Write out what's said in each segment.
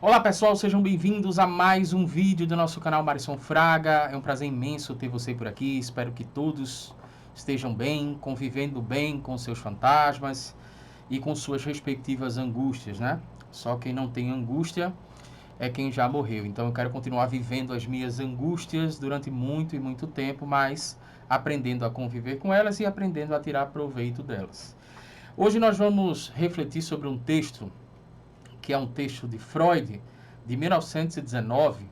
Olá pessoal, sejam bem-vindos a mais um vídeo do nosso canal Marisson Fraga. É um prazer imenso ter você por aqui. Espero que todos estejam bem, convivendo bem com seus fantasmas e com suas respectivas angústias, né? Só quem não tem angústia é quem já morreu. Então eu quero continuar vivendo as minhas angústias durante muito e muito tempo, mas aprendendo a conviver com elas e aprendendo a tirar proveito delas. Hoje nós vamos refletir sobre um texto que é um texto de Freud, de 1919,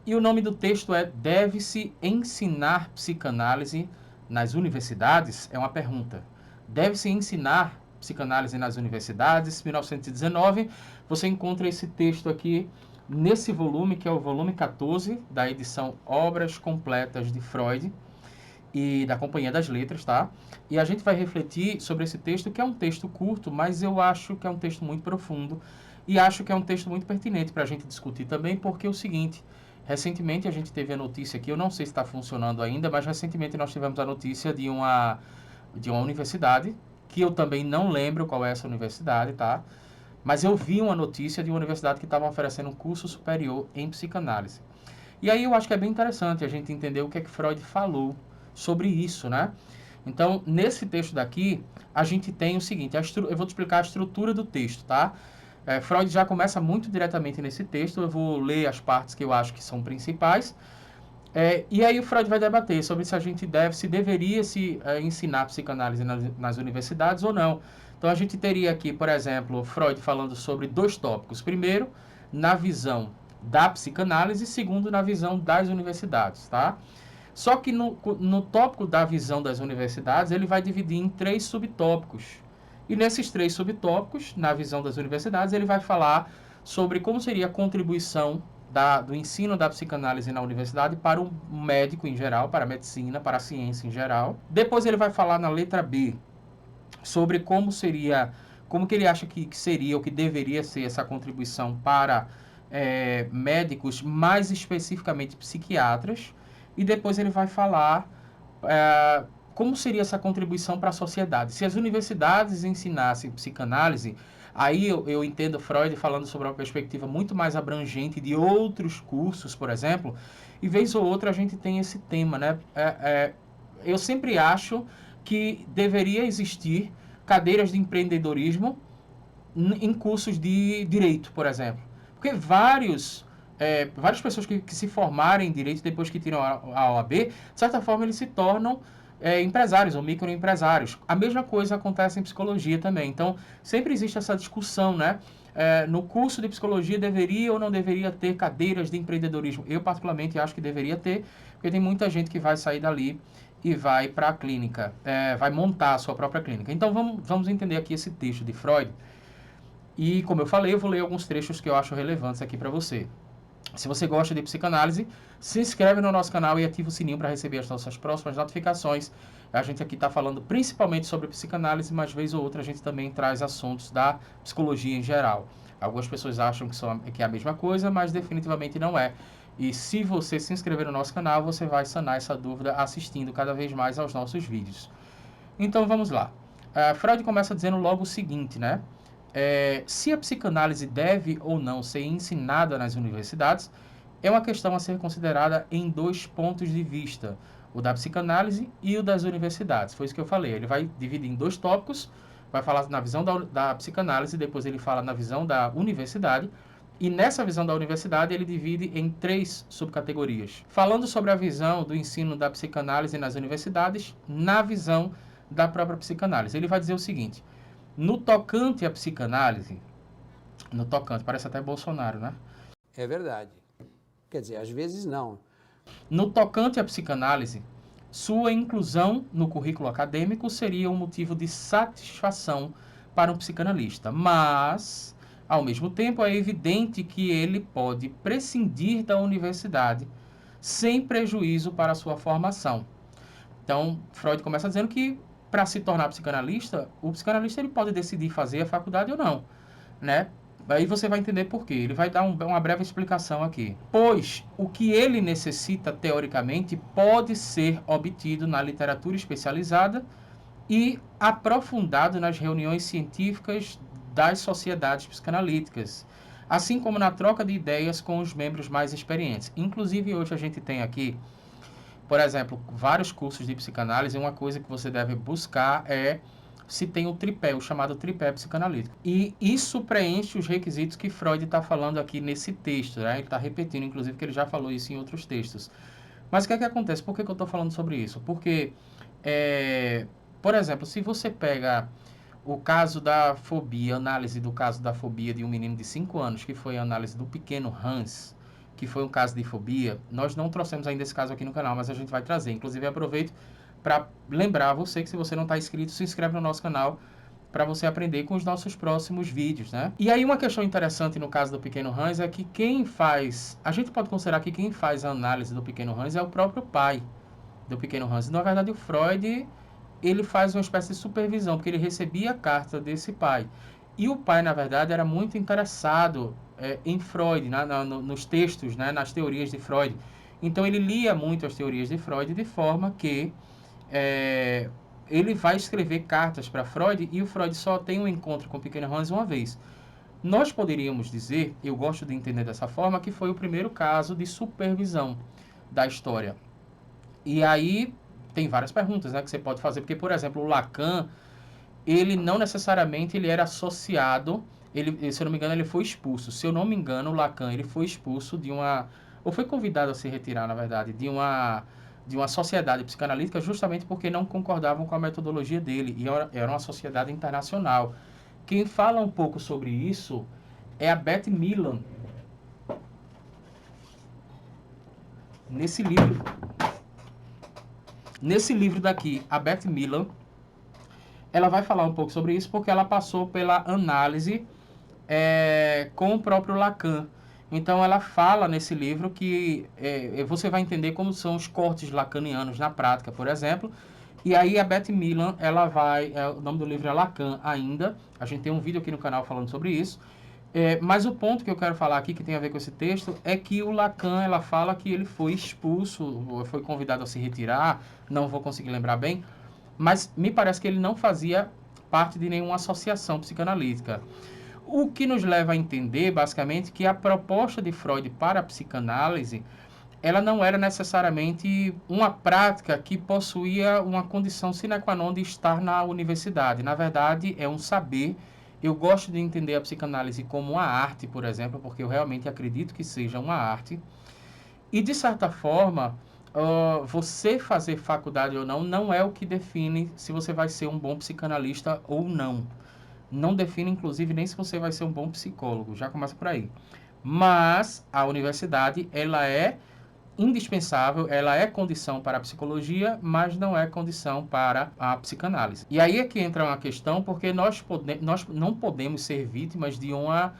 e o nome do texto é Deve-se ensinar psicanálise nas universidades? É uma pergunta. Deve-se ensinar psicanálise nas universidades? 1919. Você encontra esse texto aqui nesse volume, que é o volume 14 da edição Obras Completas de Freud e da Companhia das Letras, tá? E a gente vai refletir sobre esse texto, que é um texto curto, mas eu acho que é um texto muito profundo e acho que é um texto muito pertinente para a gente discutir também, porque é o seguinte: recentemente a gente teve a notícia aqui, eu não sei se está funcionando ainda, mas recentemente nós tivemos a notícia de uma universidade, que eu também não lembro qual é essa universidade, tá? Mas eu vi uma notícia de uma universidade que estava oferecendo um curso superior em psicanálise. E aí eu acho que é bem interessante a gente entender o que é que Freud falou sobre isso, né? Então, nesse texto daqui, a gente tem o seguinte, eu vou te explicar a estrutura do texto, tá? Freud já começa muito diretamente nesse texto, eu vou ler as partes que eu acho que são principais, e aí o Freud vai debater sobre se a gente deveria ensinar psicanálise nas universidades ou não. Então a gente teria aqui, por exemplo, Freud falando sobre dois tópicos. Primeiro, na visão da psicanálise, segundo, na visão das universidades, tá? Só que no tópico da visão das universidades, ele vai dividir em três subtópicos. E nesses três subtópicos, na visão das universidades, ele vai falar sobre como seria a contribuição do ensino da psicanálise na universidade para o médico em geral, para a medicina, para a ciência em geral. Depois ele vai falar na letra B sobre como que ele acha que seria ou que deveria ser essa contribuição para médicos, mais especificamente psiquiatras. E depois ele vai falar como seria essa contribuição para a sociedade. Se as universidades ensinassem psicanálise, aí eu entendo Freud falando sobre uma perspectiva muito mais abrangente de outros cursos, por exemplo, e vez ou outra a gente tem esse tema, né? Eu sempre acho que deveria existir cadeiras de empreendedorismo em cursos de direito, por exemplo. Porque várias pessoas que se formarem em direito depois que tiram a OAB, de certa forma eles se tornam empresários ou microempresários. A mesma coisa acontece em psicologia também. Então, sempre existe essa discussão, né? No curso de psicologia deveria ou não deveria ter cadeiras de empreendedorismo? Eu, particularmente, acho que deveria ter, porque tem muita gente que vai sair dali e vai para a clínica, vai montar a sua própria clínica. Então, vamos entender aqui esse texto de Freud. E, como eu falei, eu vou ler alguns trechos que eu acho relevantes aqui para você. Se você gosta de psicanálise, se inscreve no nosso canal e ativa o sininho para receber as nossas próximas notificações. A gente aqui está falando principalmente sobre psicanálise, mas vez ou outra a gente também traz assuntos da psicologia em geral. Algumas pessoas acham que é a mesma coisa, mas definitivamente não é. E se você se inscrever no nosso canal, você vai sanar essa dúvida assistindo cada vez mais aos nossos vídeos. Então vamos lá. Freud começa dizendo logo o seguinte, né? Se a psicanálise deve ou não ser ensinada nas universidades, é uma questão a ser considerada em dois pontos de vista, o da psicanálise e o das universidades. Foi isso que eu falei. Ele vai dividir em dois tópicos, vai falar na visão da psicanálise, depois ele fala na visão da universidade, e nessa visão da universidade ele divide em três subcategorias. Falando sobre a visão do ensino da psicanálise nas universidades, na visão da própria psicanálise. Ele vai dizer o seguinte: no tocante à psicanálise, parece até Bolsonaro, né? É verdade. Quer dizer, às vezes não. No tocante à psicanálise, sua inclusão no currículo acadêmico seria um motivo de satisfação para um psicanalista, mas, ao mesmo tempo, é evidente que ele pode prescindir da universidade sem prejuízo para a sua formação. Então, Freud começa dizendo que, para se tornar psicanalista, o psicanalista ele pode decidir fazer a faculdade ou não, né? Aí você vai entender por quê. Ele vai dar uma breve explicação aqui. Pois o que ele necessita, teoricamente, pode ser obtido na literatura especializada e aprofundado nas reuniões científicas das sociedades psicanalíticas. assim como na troca de ideias com os membros mais experientes. Inclusive, hoje a gente tem aqui, por exemplo, vários cursos de psicanálise, e uma coisa que você deve buscar é se tem o tripé, o chamado tripé psicanalítico. E isso preenche os requisitos que Freud está falando aqui nesse texto, né? Ele está repetindo, inclusive, que ele já falou isso em outros textos. Mas o que é que acontece? Por que eu estou falando sobre isso? Porque, por exemplo, se você pega o caso da fobia, análise do caso da fobia de um menino de 5 anos, que foi a análise do pequeno Hans, que foi um caso de fobia, nós não trouxemos ainda esse caso aqui no canal, mas a gente vai trazer. Inclusive, aproveito para lembrar você que se você não está inscrito, se inscreve no nosso canal para você aprender com os nossos próximos vídeos, né? E aí uma questão interessante no caso do pequeno Hans é que quem faz... A gente pode considerar que quem faz a análise do pequeno Hans é o próprio pai do pequeno Hans. Na verdade, o Freud, ele faz uma espécie de supervisão, porque ele recebia a carta desse pai. E o pai, na verdade, era muito interessado em Freud, nos textos, né, nas teorias de Freud. Então, ele lia muito as teorias de Freud, de forma que ele vai escrever cartas para Freud, e o Freud só tem um encontro com o pequeno Hans uma vez. Nós poderíamos dizer, eu gosto de entender dessa forma, que foi o primeiro caso de supervisão da história. E aí tem várias perguntas, né, que você pode fazer, porque, por exemplo, o Lacan, ele não necessariamente ele era associado, ele, se eu não me engano, ele foi expulso. Se eu não me engano, o Lacan, ele foi expulso de uma, ou foi convidado a se retirar, na verdade, de uma sociedade psicanalítica, justamente porque não concordavam com a metodologia dele, e era uma sociedade internacional. Quem fala um pouco sobre isso é a Beth Milan. Nesse livro daqui, a Beth Milan, ela vai falar um pouco sobre isso porque ela passou pela análise com o próprio Lacan. Então, ela fala nesse livro que você vai entender como são os cortes lacanianos na prática, por exemplo. E aí, a Beth Milan, ela vai... o nome do livro é Lacan ainda. A gente tem um vídeo aqui no canal falando sobre isso. Mas o ponto que eu quero falar aqui, que tem a ver com esse texto, é que o Lacan, ela fala que ele foi expulso, foi convidado a se retirar, não vou conseguir lembrar bem, mas me parece que ele não fazia parte de nenhuma associação psicanalítica. O que nos leva a entender, basicamente, que a proposta de Freud para a psicanálise, ela não era necessariamente uma prática que possuía uma condição sine qua non de estar na universidade. Na verdade, é um saber. Eu gosto de entender a psicanálise como uma arte, por exemplo, porque eu realmente acredito que seja uma arte. E, de certa forma, você fazer faculdade ou não, não é o que define se você vai ser um bom psicanalista ou não. Não define, inclusive, nem se você vai ser um bom psicólogo. Já começa por aí. Mas a universidade, ela é indispensável, ela é condição para a psicologia, mas não é condição para a psicanálise. E aí é que entra uma questão, porque nós não podemos ser vítimas de uma...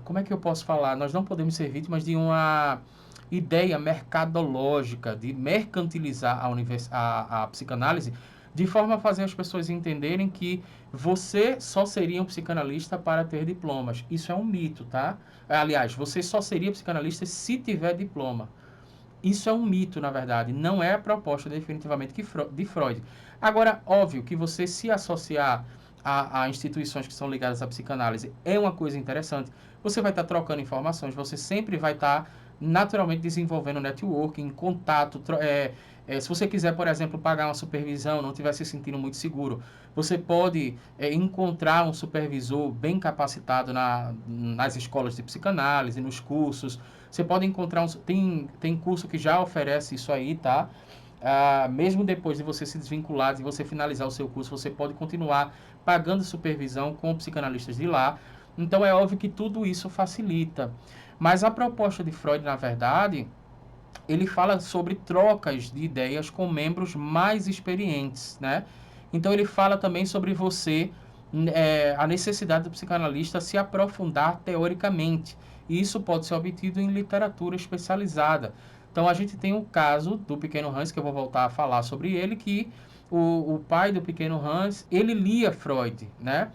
como é que eu posso falar? Nós não podemos ser vítimas de uma ideia mercadológica, de mercantilizar a psicanálise, de forma a fazer as pessoas entenderem que você só seria um psicanalista para ter diplomas. Isso é um mito, tá? Aliás, você só seria psicanalista se tiver diploma. Isso é um mito, na verdade. Não é a proposta definitivamente de Freud. Agora, óbvio que você se associar a instituições que são ligadas à psicanálise é uma coisa interessante. Você vai estar trocando informações, você sempre vai estar naturalmente desenvolvendo networking, contato. Se você quiser, por exemplo, pagar uma supervisão, não estiver se sentindo muito seguro, você pode encontrar um supervisor bem capacitado nas escolas de psicanálise, nos cursos. Você pode encontrar tem curso que já oferece isso aí, tá? Mesmo depois de você se desvincular, de você finalizar o seu curso, você pode continuar pagando supervisão com psicanalistas de lá. Então, é óbvio que tudo isso facilita. Mas a proposta de Freud, na verdade, ele fala sobre trocas de ideias com membros mais experientes, né? Então, ele fala também sobre a necessidade do psicanalista se aprofundar teoricamente. E isso pode ser obtido em literatura especializada. Então, a gente tem o caso do pequeno Hans, que eu vou voltar a falar sobre ele, que o pai do pequeno Hans, ele lia Freud, né?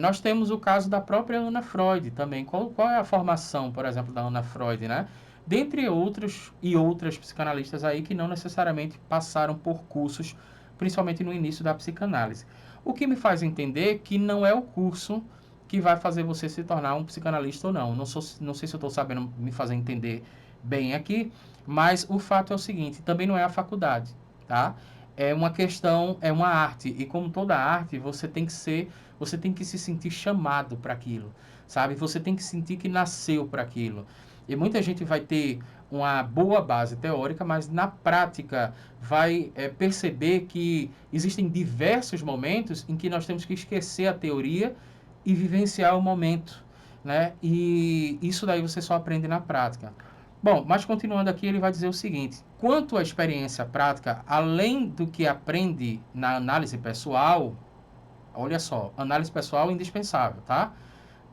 Nós temos o caso da própria Ana Freud também. Qual é a formação, por exemplo, da Ana Freud, né? Dentre outros e outras psicanalistas aí que não necessariamente passaram por cursos, principalmente no início da psicanálise. O que me faz entender que não é o curso que vai fazer você se tornar um psicanalista ou não. Não sei se eu estou sabendo me fazer entender bem aqui, mas o fato é o seguinte, também não é a faculdade, tá? É uma questão, é uma arte, e como toda arte, você tem que se sentir chamado para aquilo, sabe? Você tem que sentir que nasceu para aquilo. E muita gente vai ter uma boa base teórica, mas na prática vai perceber que existem diversos momentos em que nós temos que esquecer a teoria e vivenciar o momento, né? E isso daí você só aprende na prática. Bom, mas continuando aqui, ele vai dizer o seguinte: quanto à experiência prática, além do que aprende na análise pessoal, olha só, análise pessoal é indispensável, tá?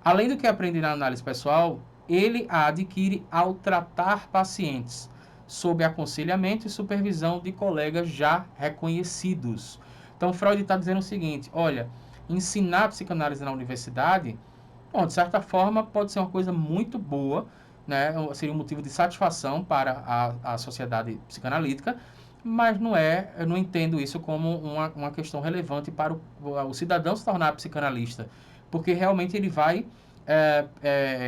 Além do que aprende na análise pessoal, ele a adquire ao tratar pacientes, sob aconselhamento e supervisão de colegas já reconhecidos. Então, Freud está dizendo o seguinte: olha, ensinar psicanálise na universidade, bom, de certa forma, pode ser uma coisa muito boa, né? Seria um motivo de satisfação para a sociedade psicanalítica, mas eu não entendo isso como uma questão relevante para o cidadão se tornar psicanalista, porque realmente ele vai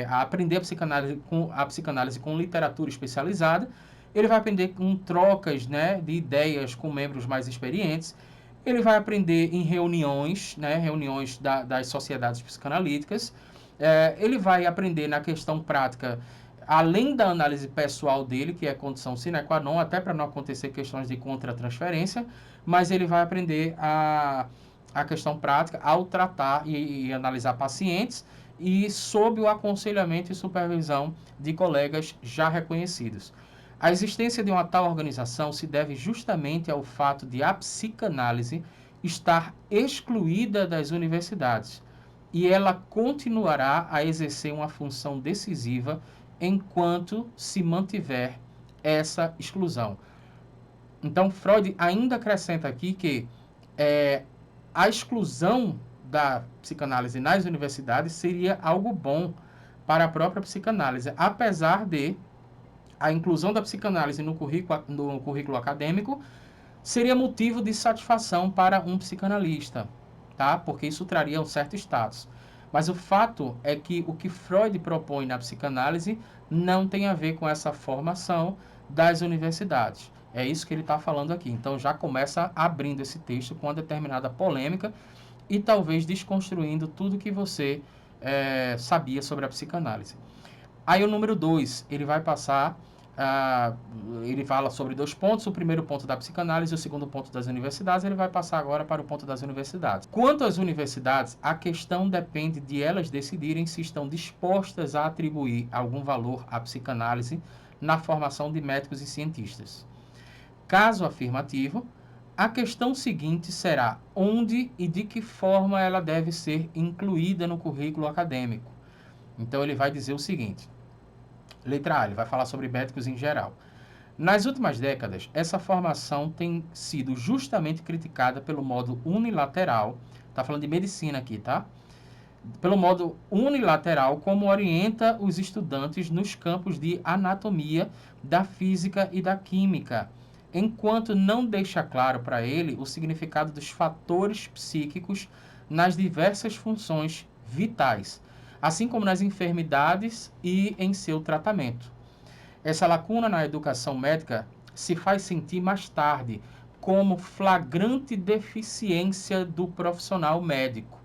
aprender a psicanálise com literatura especializada, ele vai aprender com trocas, né, de ideias com membros mais experientes, ele vai aprender em reuniões, né, reuniões das sociedades psicanalíticas, ele vai aprender na questão prática, além da análise pessoal dele, que é condição sine qua non, até para não acontecer questões de contratransferência, mas ele vai aprender a questão prática ao tratar e analisar pacientes e sob o aconselhamento e supervisão de colegas já reconhecidos. A existência de uma tal organização se deve justamente ao fato de a psicanálise estar excluída das universidades, e ela continuará a exercer uma função decisiva enquanto se mantiver essa exclusão. Então, Freud ainda acrescenta aqui que a exclusão da psicanálise nas universidades seria algo bom para a própria psicanálise, apesar de a inclusão da psicanálise no currículo acadêmico seria motivo de satisfação para um psicanalista, tá? Porque isso traria um certo status. Mas o fato é que o que Freud propõe na psicanálise não tem a ver com essa formação das universidades. É isso que ele está falando aqui. Então já começa abrindo esse texto com uma determinada polêmica e talvez desconstruindo tudo que você sabia sobre a psicanálise. Aí o número 2, ele vai passar, ele fala sobre 2 pontos, o primeiro ponto da psicanálise e o segundo ponto das universidades, ele vai passar agora para o ponto das universidades. Quanto às universidades, a questão depende de elas decidirem se estão dispostas a atribuir algum valor à psicanálise na formação de médicos e cientistas. Caso afirmativo, a questão seguinte será onde e de que forma ela deve ser incluída no currículo acadêmico. Então ele vai dizer o seguinte: letra A, ele vai falar sobre médicos em geral. Nas últimas décadas, essa formação tem sido justamente criticada pelo modo unilateral, está falando de medicina aqui, tá? Pelo modo unilateral como orienta os estudantes nos campos de anatomia, da física e da química, enquanto não deixa claro para ele o significado dos fatores psíquicos nas diversas funções vitais, assim como nas enfermidades e em seu tratamento. Essa lacuna na educação médica se faz sentir mais tarde como flagrante deficiência do profissional médico.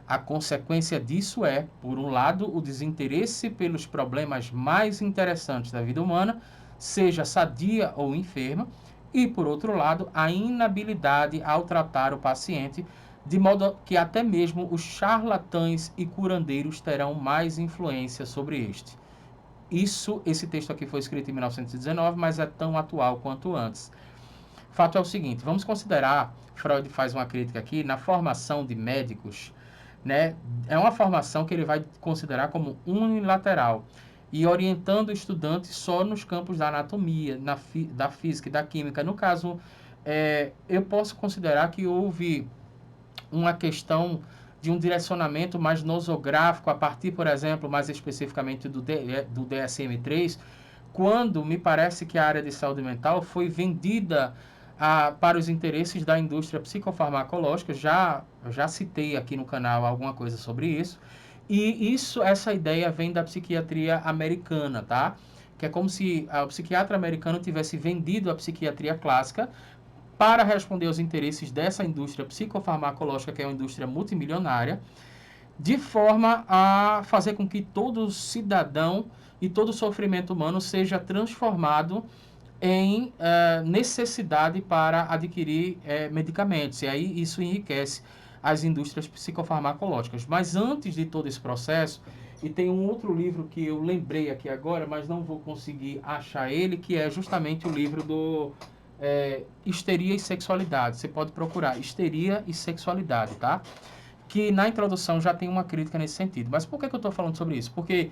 A consequência disso é, por um lado, o desinteresse pelos problemas mais interessantes da vida humana, seja sadia ou enferma, e, por outro lado, a inabilidade ao tratar o paciente, de modo que até mesmo os charlatães e curandeiros terão mais influência sobre este. Esse texto aqui foi escrito em 1919, mas é tão atual quanto antes. Fato é o seguinte, vamos considerar, Freud faz uma crítica aqui, na formação de médicos, né? É uma formação que ele vai considerar como unilateral e orientando estudantes só nos campos da anatomia, da física e da química. No caso, eu posso considerar que houve uma questão de um direcionamento mais nosográfico, a partir, por exemplo, mais especificamente do DSM-3, quando me parece que a área de saúde mental foi vendida para os interesses da indústria psicofarmacológica. Já citei aqui no canal alguma coisa sobre isso. E essa ideia vem da psiquiatria americana, tá? Que é como se o psiquiatra americano tivesse vendido a psiquiatria clássica para responder aos interesses dessa indústria psicofarmacológica, que é uma indústria multimilionária, de forma a fazer com que todo cidadão e todo sofrimento humano seja transformado em necessidade para adquirir medicamentos. E aí isso enriquece as indústrias psicofarmacológicas. Mas antes de todo esse processo, e tem um outro livro que eu lembrei aqui agora, mas não vou conseguir achar ele, que é justamente o livro do Histeria e Sexualidade. Você pode procurar Histeria e Sexualidade, tá? Que na introdução já tem uma crítica nesse sentido. Mas por que eu estou falando sobre isso? Porque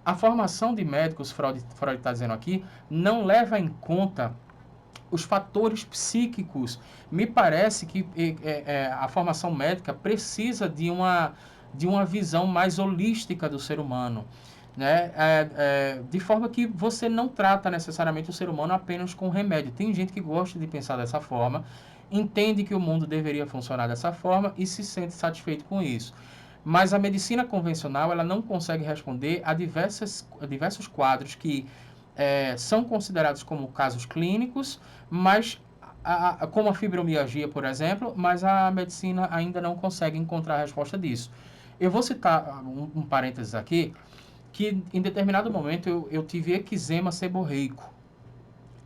a formação de médicos, Freud está dizendo aqui, não leva em conta os fatores psíquicos. Me parece que a formação médica precisa de uma visão mais holística do ser humano. Né? De forma que você não trata necessariamente o ser humano apenas com remédio. Tem gente que gosta de pensar dessa forma, entende que o mundo deveria funcionar dessa forma e se sente satisfeito com isso. Mas a medicina convencional ela não consegue responder a diversos quadros que são considerados como casos clínicos, mas como a fibromialgia, por exemplo, mas a medicina ainda não consegue encontrar a resposta disso. Eu vou citar um parênteses aqui, que em determinado momento eu tive eczema seborreico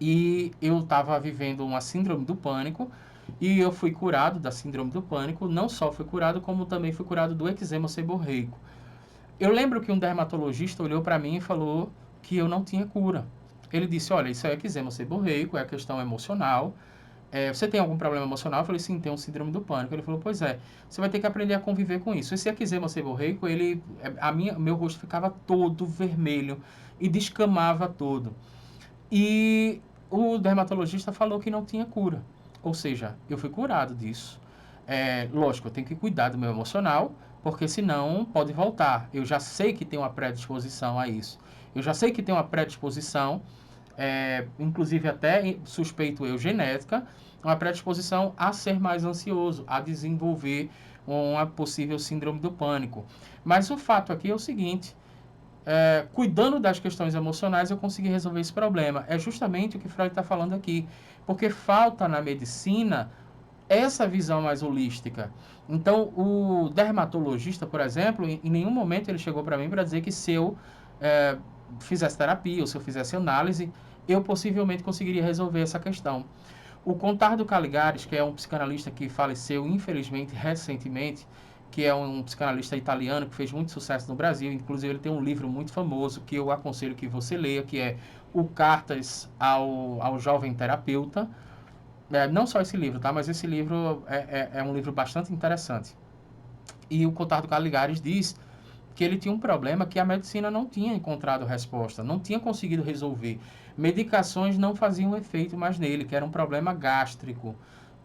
e eu estava vivendo uma síndrome do pânico e eu fui curado da síndrome do pânico, não só fui curado, como também fui curado do eczema seborreico. Eu lembro que um dermatologista olhou para mim e falou que eu não tinha cura. Ele disse, olha, isso é eczema seborreico, é questão emocional. Você tem algum problema emocional? Eu falei, sim, tenho um síndrome do pânico. Ele falou, pois é, você vai ter que aprender a conviver com isso. Esse eczema seborreico, meu rosto ficava todo vermelho e descamava todo. E o dermatologista falou que não tinha cura. Ou seja, eu fui curado disso. Lógico, eu tenho que cuidar do meu emocional, porque senão pode voltar. Eu já sei que tem uma predisposição a isso. Eu já sei que tem uma predisposição, inclusive até suspeito eu genética, uma predisposição a ser mais ansioso, a desenvolver uma possível síndrome do pânico. Mas o fato aqui é o seguinte, cuidando das questões emocionais, eu consegui resolver esse problema. É justamente o que Freud está falando aqui. Porque falta na medicina essa visão mais holística. Então, o dermatologista, por exemplo, em nenhum momento ele chegou para mim para dizer que se eu fizesse terapia ou se eu fizesse análise, eu possivelmente conseguiria resolver essa questão. O Contardo Caligares, que é um psicanalista que faleceu, infelizmente, recentemente, que é um psicanalista italiano que fez muito sucesso no Brasil. Inclusive, ele tem um livro muito famoso que eu aconselho que você leia, que é o Cartas ao Jovem Terapeuta. Não só esse livro, tá? Mas esse livro é um livro bastante interessante. E o Contardo Caligares diz que ele tinha um problema que a medicina não tinha encontrado resposta, não tinha conseguido resolver. Medicações não faziam efeito mais nele, que era um problema gástrico.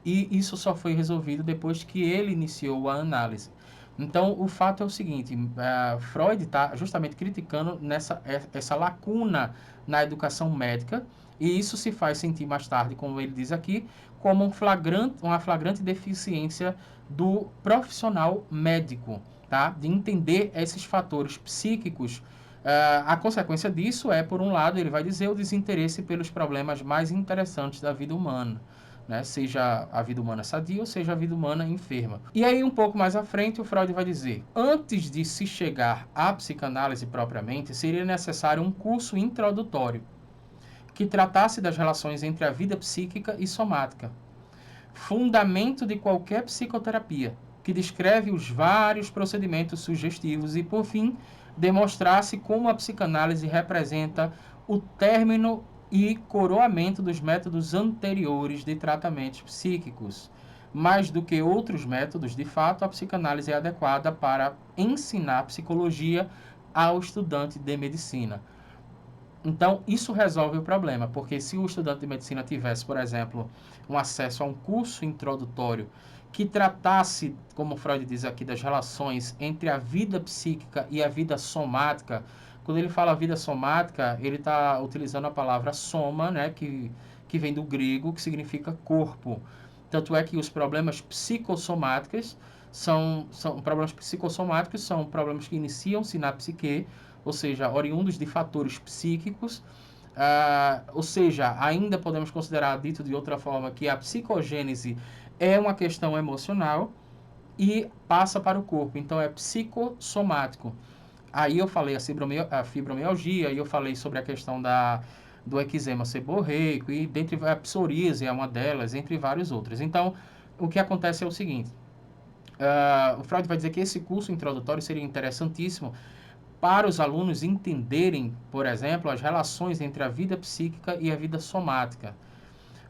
E isso só foi resolvido depois que ele iniciou a análise. Então, o fato é o seguinte, Freud está justamente criticando essa lacuna na educação médica, e isso se faz sentir mais tarde, como ele diz aqui, como uma flagrante deficiência do profissional médico, tá? De entender esses fatores psíquicos. A consequência disso é, por um lado, ele vai dizer o desinteresse pelos problemas mais interessantes da vida humana. Né? Seja a vida humana sadia ou seja a vida humana enferma. E aí, um pouco mais à frente, o Freud vai dizer, antes de se chegar à psicanálise propriamente, seria necessário um curso introdutório que tratasse das relações entre a vida psíquica e somática. Fundamento de qualquer psicoterapia, que descreve os vários procedimentos sugestivos e, por fim, demonstrasse como a psicanálise representa o término e coroamento dos métodos anteriores de tratamentos psíquicos. Mais do que outros métodos, de fato, a psicanálise é adequada para ensinar psicologia ao estudante de medicina. Então, isso resolve o problema, porque se o estudante de medicina tivesse, por exemplo, um acesso a um curso introdutório que tratasse, como Freud diz aqui, das relações entre a vida psíquica e a vida somática. Quando ele fala vida somática, ele está utilizando a palavra soma, né, que vem do grego, que significa corpo. Tanto é que os problemas psicossomáticos são problemas psicossomáticos, são problemas que iniciam-se na psique, ou seja, oriundos de fatores psíquicos, ou seja, ainda podemos considerar, dito de outra forma, que a psicogênese é uma questão emocional e passa para o corpo, então é psicossomático. Aí eu falei a fibromialgia, aí eu falei sobre a questão do eczema seborreico, e dentre a psoríase é uma delas, entre várias outras. Então, o que acontece é o seguinte, o Freud vai dizer que esse curso introdutório seria interessantíssimo para os alunos entenderem, por exemplo, as relações entre a vida psíquica e a vida somática.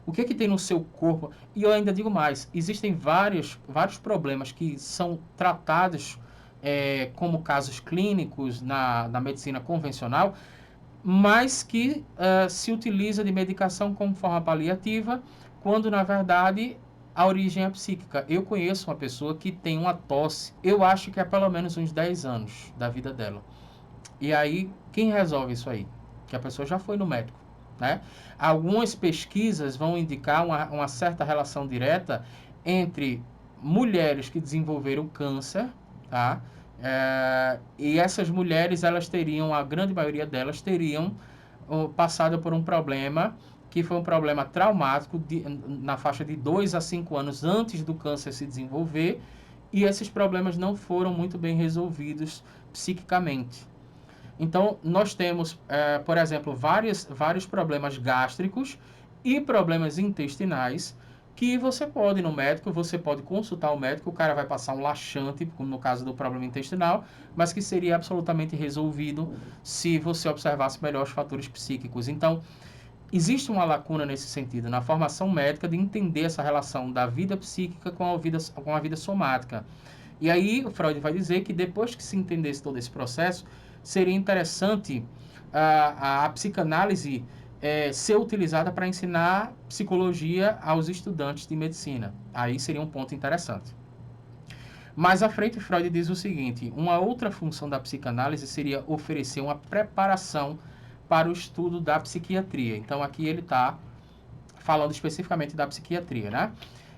O que tem no seu corpo? E eu ainda digo mais, existem vários problemas que são tratados como casos clínicos na medicina convencional, mas que se utiliza de medicação como forma paliativa, quando na verdade a origem é psíquica. Eu conheço uma pessoa que tem uma tosse, eu acho que há pelo menos uns 10 anos da vida dela. E aí, quem resolve isso aí? Que a pessoa já foi no médico, né? Algumas pesquisas vão indicar uma certa relação direta entre mulheres que desenvolveram câncer, tá? E essas mulheres, elas teriam, a grande maioria delas, teriam passado por um problema que foi um problema traumático na faixa de 2 a 5 anos antes do câncer se desenvolver, e esses problemas não foram muito bem resolvidos psiquicamente. Então, nós temos, por exemplo, vários problemas gástricos e problemas intestinais que você pode ir no médico, você pode consultar o médico, o cara vai passar um laxante, como no caso do problema intestinal, mas que seria absolutamente resolvido se você observasse melhor os fatores psíquicos. Então, existe uma lacuna nesse sentido, na formação médica, de entender essa relação da vida psíquica com a vida somática. E aí, o Freud vai dizer que depois que se entendesse todo esse processo, seria interessante a psicanálise ser utilizada para ensinar psicologia aos estudantes de medicina. Aí seria um ponto interessante. Mais à frente, Freud diz o seguinte: uma outra função da psicanálise seria oferecer uma preparação para o estudo da psiquiatria. Então, aqui ele está falando especificamente da psiquiatria, né?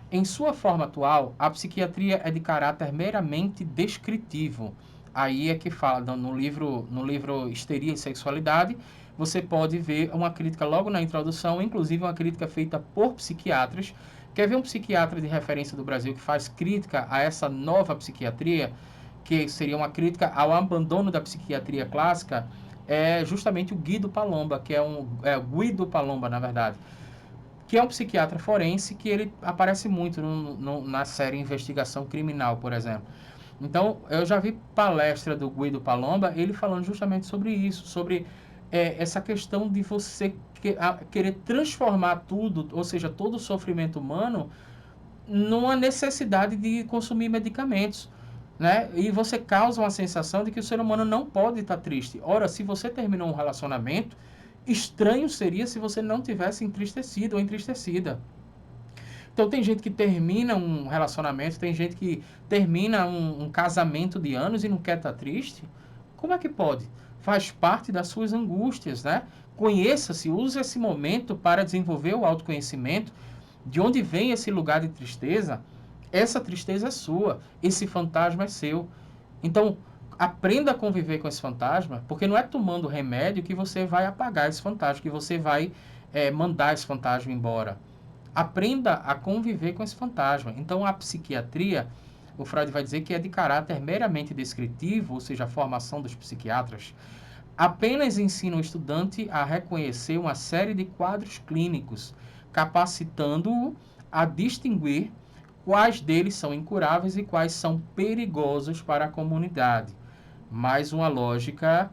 Em sua forma atual, a psiquiatria é de caráter meramente descritivo. Aí é que fala, no livro Histeria e Sexualidade, você pode ver uma crítica logo na introdução, inclusive uma crítica feita por psiquiatras. Quer ver um psiquiatra de referência do Brasil que faz crítica a essa nova psiquiatria, que seria uma crítica ao abandono da psiquiatria clássica? É justamente o Guido Palomba, que é Guido Palomba, na verdade, que é um psiquiatra forense, que ele aparece muito na série Investigação Criminal, por exemplo. Então, eu já vi palestra do Guido Palomba, ele falando justamente sobre isso, sobre essa questão de você querer transformar tudo, ou seja, todo o sofrimento humano, numa necessidade de consumir medicamentos, né? E você causa uma sensação de que o ser humano não pode estar triste. Ora, se você terminou um relacionamento, estranho seria se você não tivesse entristecido ou entristecida. Então, tem gente que termina um relacionamento, tem gente que termina um casamento de anos e não quer estar triste. Como é que pode? Faz parte das suas angústias, né? Conheça-se, use esse momento para desenvolver o autoconhecimento. De onde vem esse lugar de tristeza? Essa tristeza é sua, esse fantasma é seu. Então, aprenda a conviver com esse fantasma, porque não é tomando remédio que você vai apagar esse fantasma, que você vai mandar esse fantasma embora. Aprenda a conviver com esse fantasma. Então, a psiquiatria, o Freud vai dizer que é de caráter meramente descritivo, ou seja, a formação dos psiquiatras, apenas ensina o estudante a reconhecer uma série de quadros clínicos, capacitando-o a distinguir quais deles são incuráveis e quais são perigosos para a comunidade. Mais uma lógica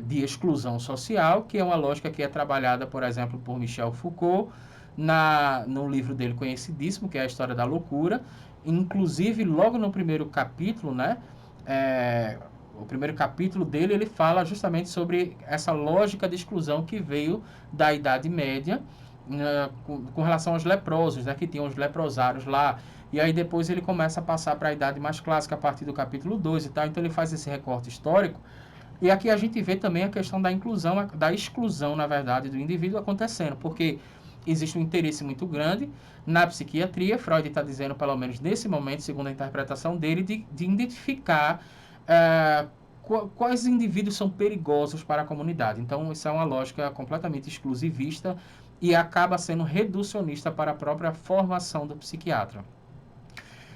de exclusão social, que é uma lógica que é trabalhada, por exemplo, por Michel Foucault, no livro dele conhecidíssimo, que é a História da Loucura. Inclusive, logo no primeiro capítulo, né, o primeiro capítulo dele, ele fala justamente sobre essa lógica de exclusão que veio da Idade Média, com relação aos leprosos, né, que tinham os leprosários lá. E aí depois ele começa a passar para a Idade mais clássica, a partir do capítulo 2 e tal. Então ele faz esse recorte histórico. E aqui a gente vê também a questão da inclusão, da exclusão, na verdade, do indivíduo acontecendo, porque existe um interesse muito grande na psiquiatria. Freud está dizendo, pelo menos nesse momento, segundo a interpretação dele, de identificar quais indivíduos são perigosos para a comunidade. Então, isso é uma lógica completamente exclusivista e acaba sendo reducionista para a própria formação do psiquiatra.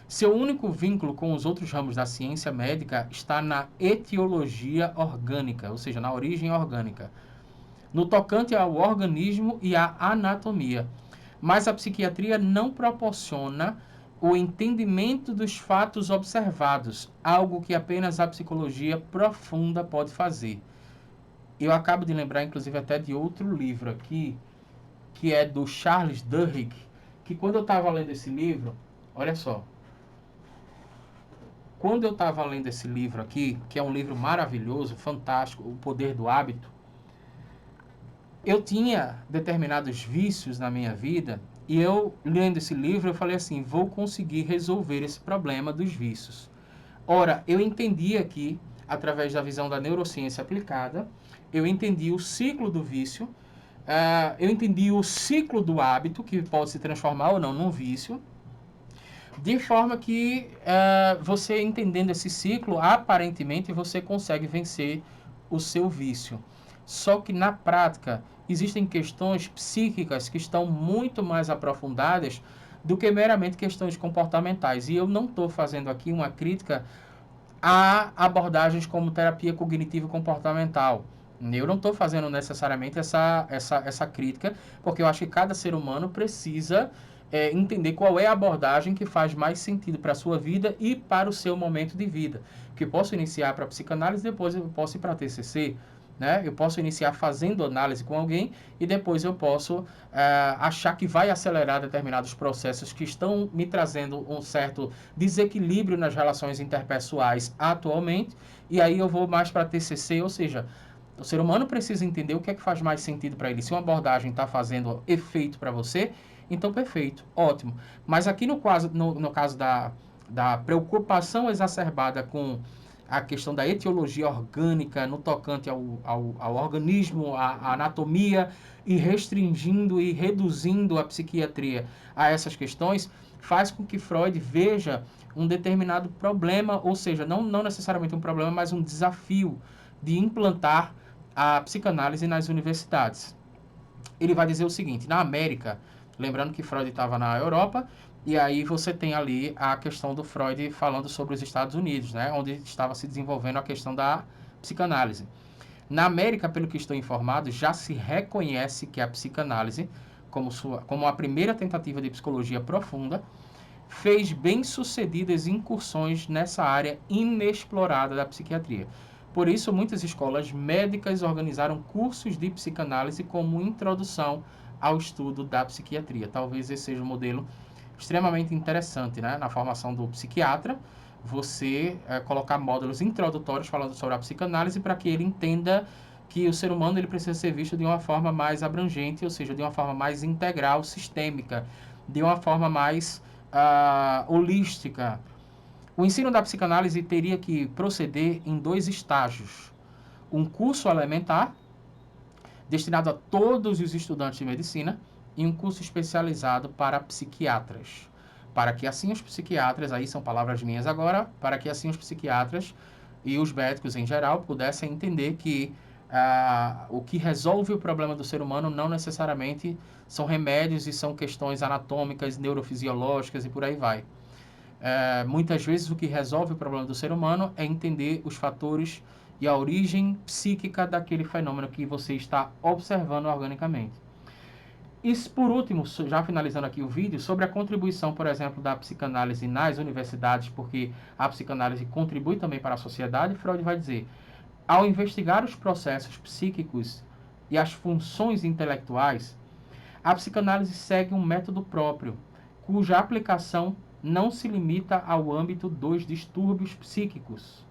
Seu único vínculo com os outros ramos da ciência médica está na etiologia orgânica, ou seja, na origem orgânica, no tocante ao organismo e à anatomia. Mas a psiquiatria não proporciona o entendimento dos fatos observados, algo que apenas a psicologia profunda pode fazer. Eu acabo de lembrar, inclusive, até de outro livro aqui, que é do Charles Duhigg, que quando eu estava lendo esse livro, olha só, quando eu estava lendo esse livro aqui, que é um livro maravilhoso, fantástico, O Poder do Hábito, eu tinha determinados vícios na minha vida e eu, lendo esse livro, eu falei assim, vou conseguir resolver esse problema dos vícios. Ora, eu entendi aqui, através da visão da neurociência aplicada, eu entendi o ciclo do vício, eu entendi o ciclo do hábito, que pode se transformar ou não num vício, de forma que você entendendo esse ciclo, aparentemente você consegue vencer o seu vício. Só que na prática existem questões psíquicas que estão muito mais aprofundadas do que meramente questões comportamentais. E eu não estou fazendo aqui uma crítica a abordagens como terapia cognitivo-comportamental. Eu não estou fazendo necessariamente essa crítica, porque eu acho que cada ser humano precisa entender qual é a abordagem que faz mais sentido para a sua vida e para o seu momento de vida. Que eu posso iniciar para a psicanálise, depois eu posso ir para a TCC, né? Eu posso iniciar fazendo análise com alguém e depois eu posso achar que vai acelerar determinados processos que estão me trazendo um certo desequilíbrio nas relações interpessoais atualmente, e aí eu vou mais para a TCC, ou seja, o ser humano precisa entender o que é que faz mais sentido para ele. Se uma abordagem está fazendo efeito para você, então perfeito, ótimo. Mas aqui no caso da preocupação exacerbada com a questão da etiologia orgânica no tocante ao organismo, à anatomia, e restringindo e reduzindo a psiquiatria a essas questões, faz com que Freud veja um determinado problema, ou seja, não necessariamente um problema, mas um desafio de implantar a psicanálise nas universidades. Ele vai dizer o seguinte, na América, lembrando que Freud estava na Europa, e aí você tem ali a questão do Freud falando sobre os Estados Unidos, né, onde estava se desenvolvendo a questão da psicanálise. Na América, pelo que estou informado, já se reconhece que a psicanálise, como a primeira tentativa de psicologia profunda, fez bem-sucedidas incursões nessa área inexplorada da psiquiatria. Por isso, muitas escolas médicas organizaram cursos de psicanálise como introdução ao estudo da psiquiatria. Talvez esse seja um modelo extremamente interessante, né? Na formação do psiquiatra, você colocar módulos introdutórios falando sobre a psicanálise para que ele entenda que o ser humano ele precisa ser visto de uma forma mais abrangente, ou seja, de uma forma mais integral, sistêmica, de uma forma mais holística. O ensino da psicanálise teria que proceder em 2 estágios. Um curso elementar, destinado a todos os estudantes de medicina, e um curso especializado para psiquiatras. Para que assim os psiquiatras, aí são palavras minhas agora, para que assim os psiquiatras e os médicos em geral pudessem entender que o que resolve o problema do ser humano não necessariamente são remédios e são questões anatômicas, neurofisiológicas e por aí vai. Muitas vezes o que resolve o problema do ser humano é entender os fatores e a origem psíquica daquele fenômeno que você está observando organicamente. E por último, já finalizando aqui o vídeo, sobre a contribuição, por exemplo, da psicanálise nas universidades, porque a psicanálise contribui também para a sociedade, Freud vai dizer, ao investigar os processos psíquicos e as funções intelectuais, a psicanálise segue um método próprio, cuja aplicação não se limita ao âmbito dos distúrbios psíquicos,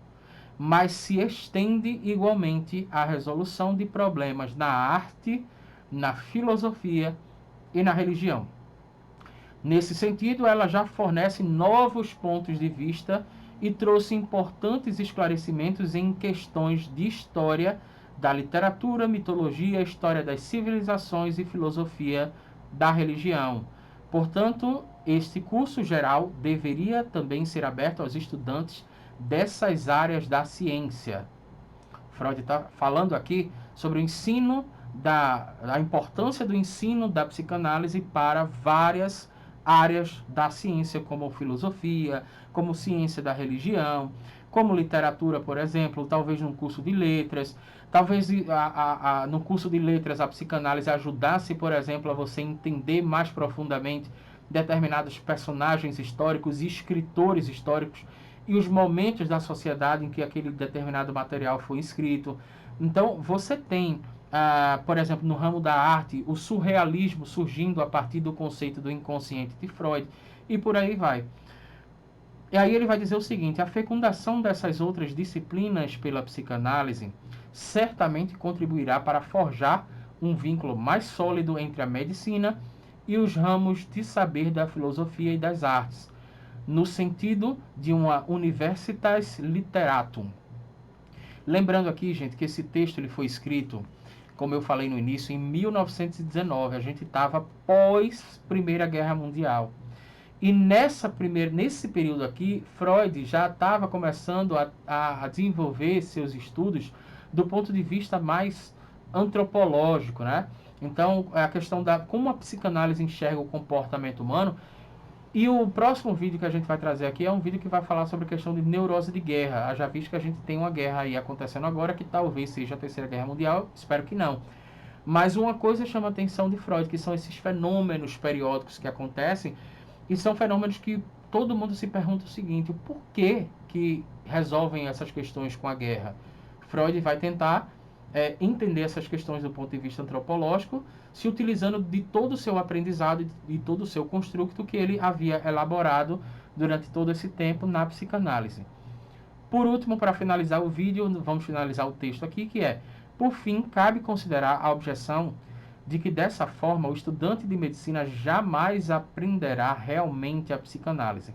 mas se estende igualmente à resolução de problemas na arte, na filosofia e na religião. Nesse sentido, ela já fornece novos pontos de vista e trouxe importantes esclarecimentos em questões de história da literatura, mitologia, história das civilizações e filosofia da religião. Portanto, este curso geral deveria também ser aberto aos estudantes dessas áreas da ciência. Freud está falando aqui sobre o ensino a importância do ensino da psicanálise para várias áreas da ciência, como filosofia, como ciência da religião, como literatura, por exemplo, talvez num curso de letras, talvez no curso de letras a psicanálise ajudasse, por exemplo, a você entender mais profundamente determinados personagens históricos e escritores históricos e os momentos da sociedade em que aquele determinado material foi escrito. Então, você tem, por exemplo, no ramo da arte, o surrealismo surgindo a partir do conceito do inconsciente de Freud, e por aí vai. E aí ele vai dizer o seguinte: a fecundação dessas outras disciplinas pela psicanálise certamente contribuirá para forjar um vínculo mais sólido entre a medicina e os ramos de saber da filosofia e das artes, no sentido de uma universitas literatum. Lembrando aqui, gente, que esse texto ele foi escrito, como eu falei no início, em 1919. A gente estava pós Primeira Guerra Mundial. E nesse período aqui, Freud já estava começando a desenvolver seus estudos do ponto de vista mais antropológico, né? Então, a questão da como a psicanálise enxerga o comportamento humano. E o próximo vídeo que a gente vai trazer aqui é um vídeo que vai falar sobre a questão de neurose de guerra. Já visto que a gente tem uma guerra aí acontecendo agora, que talvez seja a Terceira Guerra Mundial, espero que não. Mas uma coisa chama a atenção de Freud, que são esses fenômenos periódicos que acontecem, e são fenômenos que todo mundo se pergunta o seguinte: o porquê que resolvem essas questões com a guerra? Freud vai tentar entender essas questões do ponto de vista antropológico, se utilizando de todo o seu aprendizado e de todo o seu construto que ele havia elaborado durante todo esse tempo na psicanálise. Por último, para finalizar o vídeo, vamos finalizar o texto aqui, que é: por fim, cabe considerar a objeção de que dessa forma o estudante de medicina jamais aprenderá realmente a psicanálise.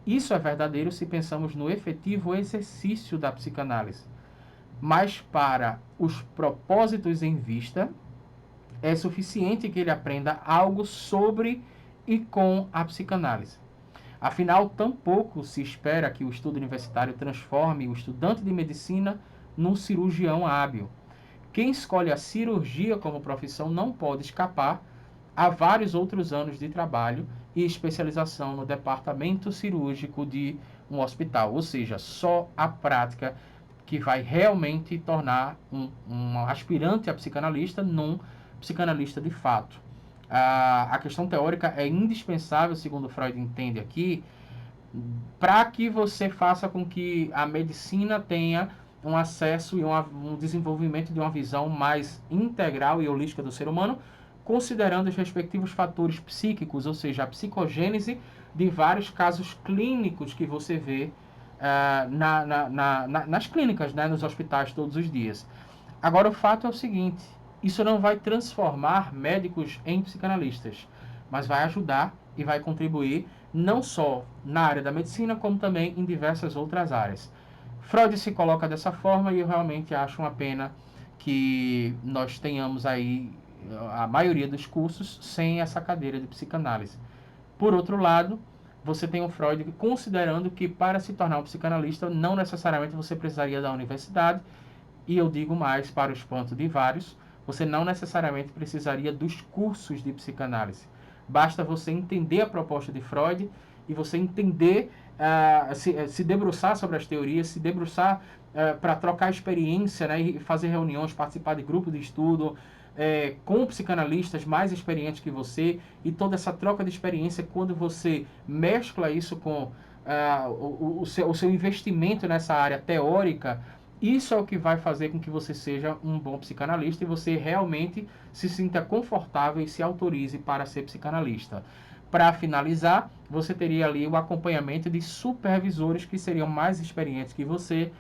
Isso é verdadeiro se pensamos no efetivo exercício da psicanálise. Mas para os propósitos em vista, é suficiente que ele aprenda algo sobre e com a psicanálise. Afinal, tampouco se espera que o estudo universitário transforme o estudante de medicina num cirurgião hábil. Quem escolhe a cirurgia como profissão não pode escapar a vários outros anos de trabalho e especialização no departamento cirúrgico de um hospital, ou seja, só a prática que vai realmente tornar um aspirante a psicanalista num psicanalista de fato. A questão teórica é indispensável, segundo Freud entende aqui, para que você faça com que a medicina tenha um acesso e um desenvolvimento de uma visão mais integral e holística do ser humano, considerando os respectivos fatores psíquicos, ou seja, a psicogênese de vários casos clínicos que você vê nas clínicas, né, nos hospitais todos os dias. Agora, o fato é o seguinte: isso não vai transformar médicos em psicanalistas, mas vai ajudar e vai contribuir não só na área da medicina, como também em diversas outras áreas. Freud se coloca dessa forma e eu realmente acho uma pena que nós tenhamos aí a maioria dos cursos sem essa cadeira de psicanálise. Por outro lado, você tem o Freud considerando que para se tornar um psicanalista não necessariamente você precisaria da universidade, e eu digo mais, para o espanto de vários, você não necessariamente precisaria dos cursos de psicanálise. Basta você entender a proposta de Freud e você entender, se debruçar sobre as teorias, se debruçar para trocar experiência, né, e fazer reuniões, participar de grupos de estudo com psicanalistas mais experientes que você, e toda essa troca de experiência, quando você mescla isso com o seu investimento nessa área teórica, isso é o que vai fazer com que você seja um bom psicanalista e você realmente se sinta confortável e se autorize para ser psicanalista. Para finalizar, você teria ali o acompanhamento de supervisores que seriam mais experientes que você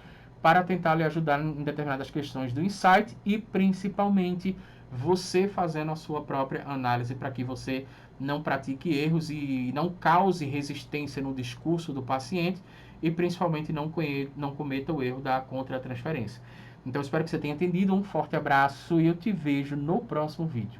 para tentar lhe ajudar em determinadas questões do insight e, principalmente, você fazendo a sua própria análise para que você não pratique erros e não cause resistência no discurso do paciente e, principalmente, não cometa o erro da contra-transferência. Então, espero que você tenha entendido. Um forte abraço e eu te vejo no próximo vídeo.